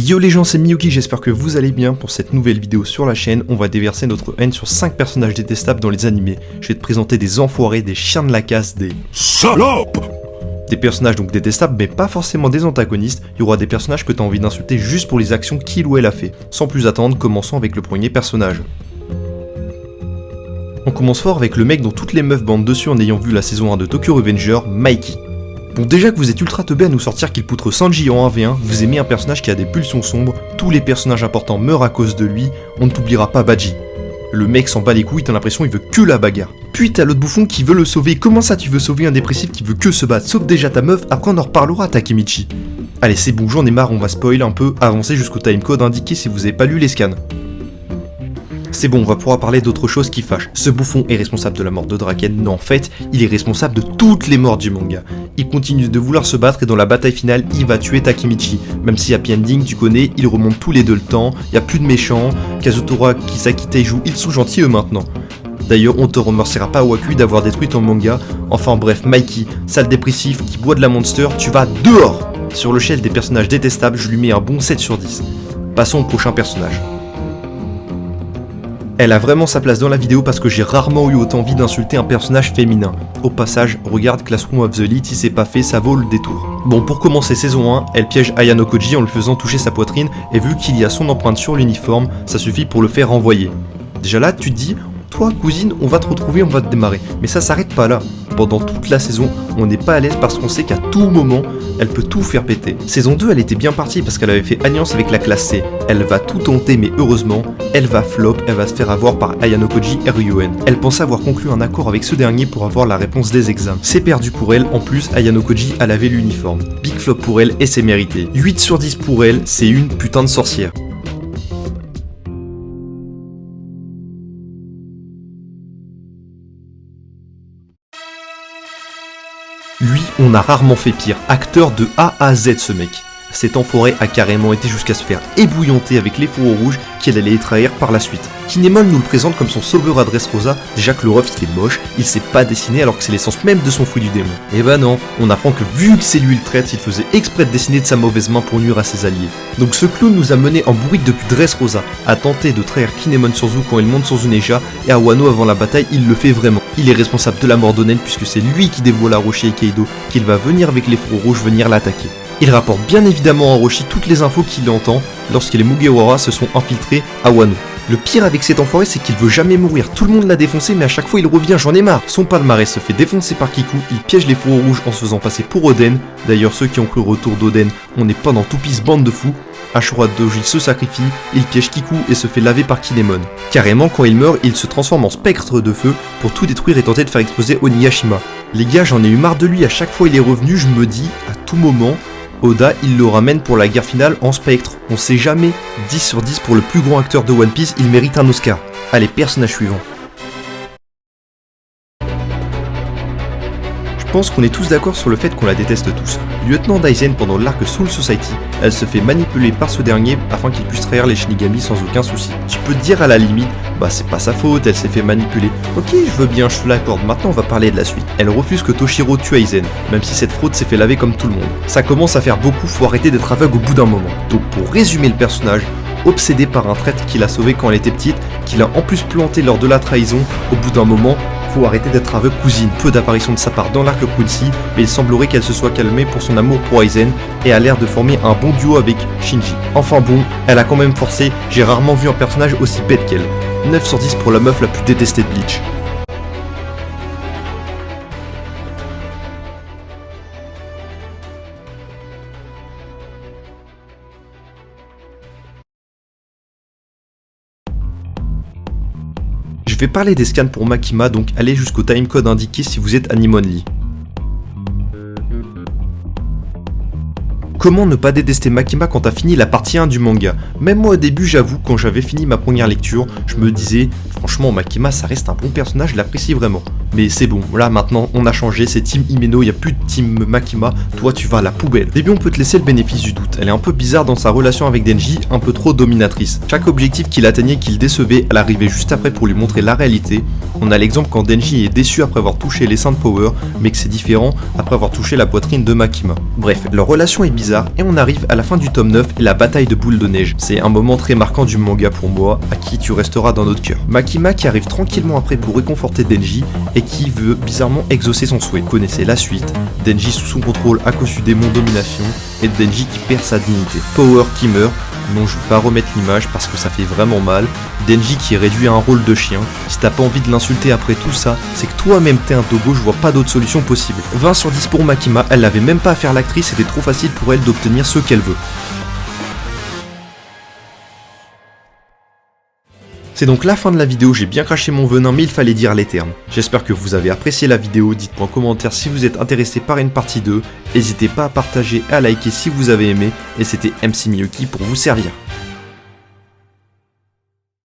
Yo les gens, c'est Miyuki, j'espère que vous allez bien. Pour cette nouvelle vidéo sur la chaîne, on va déverser notre haine sur 5 personnages détestables dans les animés. Je vais te présenter des enfoirés, des chiens de la casse, des salopes. Des personnages donc détestables, mais pas forcément des antagonistes. Il y aura des personnages que t'as envie d'insulter juste pour les actions qu'il ou elle a fait. Sans plus attendre, commençons avec le premier personnage. On commence fort avec le mec dont toutes les meufs bandent dessus en ayant vu la saison 1 de Tokyo Revenger, Mikey. Bon, déjà que vous êtes ultra teubé à nous sortir qu'il poutre Sanji en 1v1, vous aimez un personnage qui a des pulsions sombres, tous les personnages importants meurent à cause de lui, on ne t'oubliera pas Baji. Le mec s'en bat les couilles, t'as l'impression il veut que la bagarre. Puis t'as l'autre bouffon qui veut le sauver. Comment ça tu veux sauver un dépressif qui veut que se battre? Sauve déjà ta meuf, après on en reparlera Takemichi. Allez c'est bon, j'en ai marre, on va spoil un peu, avancer jusqu'au timecode indiqué si vous avez pas lu les scans. C'est bon, on va pouvoir parler d'autre chose qui fâche. Ce bouffon est responsable de la mort de Draken. Non, en fait, il est responsable de toutes les morts du manga. Il continue de vouloir se battre et dans la bataille finale, il va tuer Takemichi. Même si Happy Ending, tu connais, ils remontent tous les deux le temps, il n'y a plus de méchants, Kazutora, Kisaki, Teiju, ils sont gentils eux maintenant. D'ailleurs, on te remerciera pas Wakui d'avoir détruit ton manga. Enfin bref, Mikey, sale dépressif qui boit de la Monster, tu vas dehors. Sur le shelf des personnages détestables, je lui mets un bon 7 sur 10. Passons au prochain personnage. Elle a vraiment sa place dans la vidéo parce que j'ai rarement eu autant envie d'insulter un personnage féminin. Au passage, regarde Classroom of the Elite, si c'est pas fait, ça vaut le détour. Bon, pour commencer saison 1, elle piège Ayano Koji en le faisant toucher sa poitrine, et vu qu'il y a son empreinte sur l'uniforme, ça suffit pour le faire renvoyer. Déjà là, tu te dis, toi cousine, on va te retrouver, on va te démarrer. Mais ça s'arrête pas là. Pendant toute la saison, on n'est pas à l'aise parce qu'on sait qu'à tout moment, elle peut tout faire péter. Saison 2, elle était bien partie parce qu'elle avait fait alliance avec la classe C. Elle va tout tenter, mais heureusement, elle va flop, elle va se faire avoir par Ayano Koji et Ryuen. Elle pensait avoir conclu un accord avec ce dernier pour avoir la réponse des examens. C'est perdu pour elle, en plus, Ayano Koji a lavé l'uniforme. Big flop pour elle et c'est mérité. 8 sur 10 pour elle, c'est une putain de sorcière. Lui, on a rarement fait pire, acteur de A à Z ce mec. Cet enfoiré a carrément été jusqu'à se faire ébouillanter avec les fourreaux rouges qu'il allait trahir par la suite. Kinemon nous le présente comme son sauveur à Dressrosa, déjà que le ref il est moche, il sait pas dessiner alors que c'est l'essence même de son fruit du démon. Et bah non, on apprend que vu que c'est lui le traître, il faisait exprès de dessiner de sa mauvaise main pour nuire à ses alliés. Donc ce clown nous a mené en bourrique depuis Dressrosa, à tenter de trahir Kinemon sur Zou quand il monte sur Zuneja, et à Wano avant la bataille il le fait vraiment. Il est responsable de la mort d'Onen puisque c'est lui qui dévoile à Roshi et Kaido qu'il va venir avec les fourreaux rouges venir l'attaquer. Il rapporte bien évidemment à Roshi toutes les infos qu'il entend lorsque les Mugiwara se sont infiltrés à Wano. Le pire avec cet enfoiré, c'est qu'il veut jamais mourir. Tout le monde l'a défoncé, mais à chaque fois il revient, j'en ai marre. Son palmarès se fait défoncer par Kiku, il piège les fourreaux rouges en se faisant passer pour Oden. D'ailleurs, ceux qui ont cru au retour d'Oden, on n'est pas dans Toupis, bande de fous. Ashura Doji se sacrifie, il piège Kiku et se fait laver par Kinemon. Carrément, quand il meurt, il se transforme en spectre de feu pour tout détruire et tenter de faire exploser Onigashima. Les gars, j'en ai eu marre de lui, à chaque fois il est revenu, je me dis, à tout moment, Oda, il le ramène pour la guerre finale en spectre. On sait jamais. 10 sur 10 pour le plus grand acteur de One Piece, il mérite un Oscar. Allez, personnage suivant. Je pense qu'on est tous d'accord sur le fait qu'on la déteste tous. Lieutenant Daizen pendant l'arc Soul Society, elle se fait manipuler par ce dernier afin qu'il puisse trahir les Shinigami sans aucun souci. Tu peux te dire à la limite, bah c'est pas sa faute, elle s'est fait manipuler. Ok, je veux bien, je te l'accorde, maintenant on va parler de la suite. Elle refuse que Toshiro tue Aizen, même si cette fraude s'est fait laver comme tout le monde. Ça commence à faire beaucoup, faut arrêter d'être aveugle au bout d'un moment. Donc pour résumer le personnage, obsédé par un traître qui l'a sauvé quand elle était petite, qu'il a en plus planté lors de la trahison, au bout d'un moment, faut arrêter d'être aveugle cousine. Peu d'apparitions de sa part dans l'arc Quincy, mais il semblerait qu'elle se soit calmée pour son amour pour Aizen et a l'air de former un bon duo avec Shinji. Enfin bon, elle a quand même forcé, j'ai rarement vu un personnage aussi bête qu'elle. 9 sur 10 pour la meuf la plus détestée de Bleach. Je vais parler des scans pour Makima, donc allez jusqu'au timecode indiqué si vous êtes Anime Only. Comment ne pas détester Makima quand t'as fini la partie 1 du manga? Même moi au début, j'avoue, quand j'avais fini ma première lecture, je me disais, franchement Makima ça reste un bon personnage, je l'apprécie vraiment. Mais c'est bon, là maintenant on a changé, c'est Team Himeno, il n'y a plus de Team Makima, toi tu vas à la poubelle. Au début on peut te laisser le bénéfice du doute, elle est un peu bizarre dans sa relation avec Denji, un peu trop dominatrice. Chaque objectif qu'il atteignait, qu'il décevait, elle arrivait juste après pour lui montrer la réalité. On a l'exemple quand Denji est déçu après avoir touché les Saint Power, mais que c'est différent après avoir touché la poitrine de Makima. Bref, leur relation est bizarre bizarre et on arrive à la fin du tome 9 et la bataille de boule de neige. C'est un moment très marquant du manga pour moi, à qui tu resteras dans notre cœur. Makima qui arrive tranquillement après pour réconforter Denji et qui veut bizarrement exaucer son souhait. Vous connaissez la suite, Denji sous son contrôle à cause du démon domination et Denji qui perd sa dignité. Power qui meurt. Non, je vais pas remettre l'image parce que ça fait vraiment mal. Denji qui est réduit à un rôle de chien. Si t'as pas envie de l'insulter après tout ça, c'est que toi-même t'es un Togo, je vois pas d'autre solution possible. 20 sur 10 pour Makima, elle n'avait même pas à faire l'actrice, c'était trop facile pour elle d'obtenir ce qu'elle veut. C'est donc la fin de la vidéo, j'ai bien craché mon venin mais il fallait dire les termes. J'espère que vous avez apprécié la vidéo, dites-moi en commentaire si vous êtes intéressé par une partie 2, n'hésitez pas à partager et à liker si vous avez aimé, et c'était MC Miyuki pour vous servir.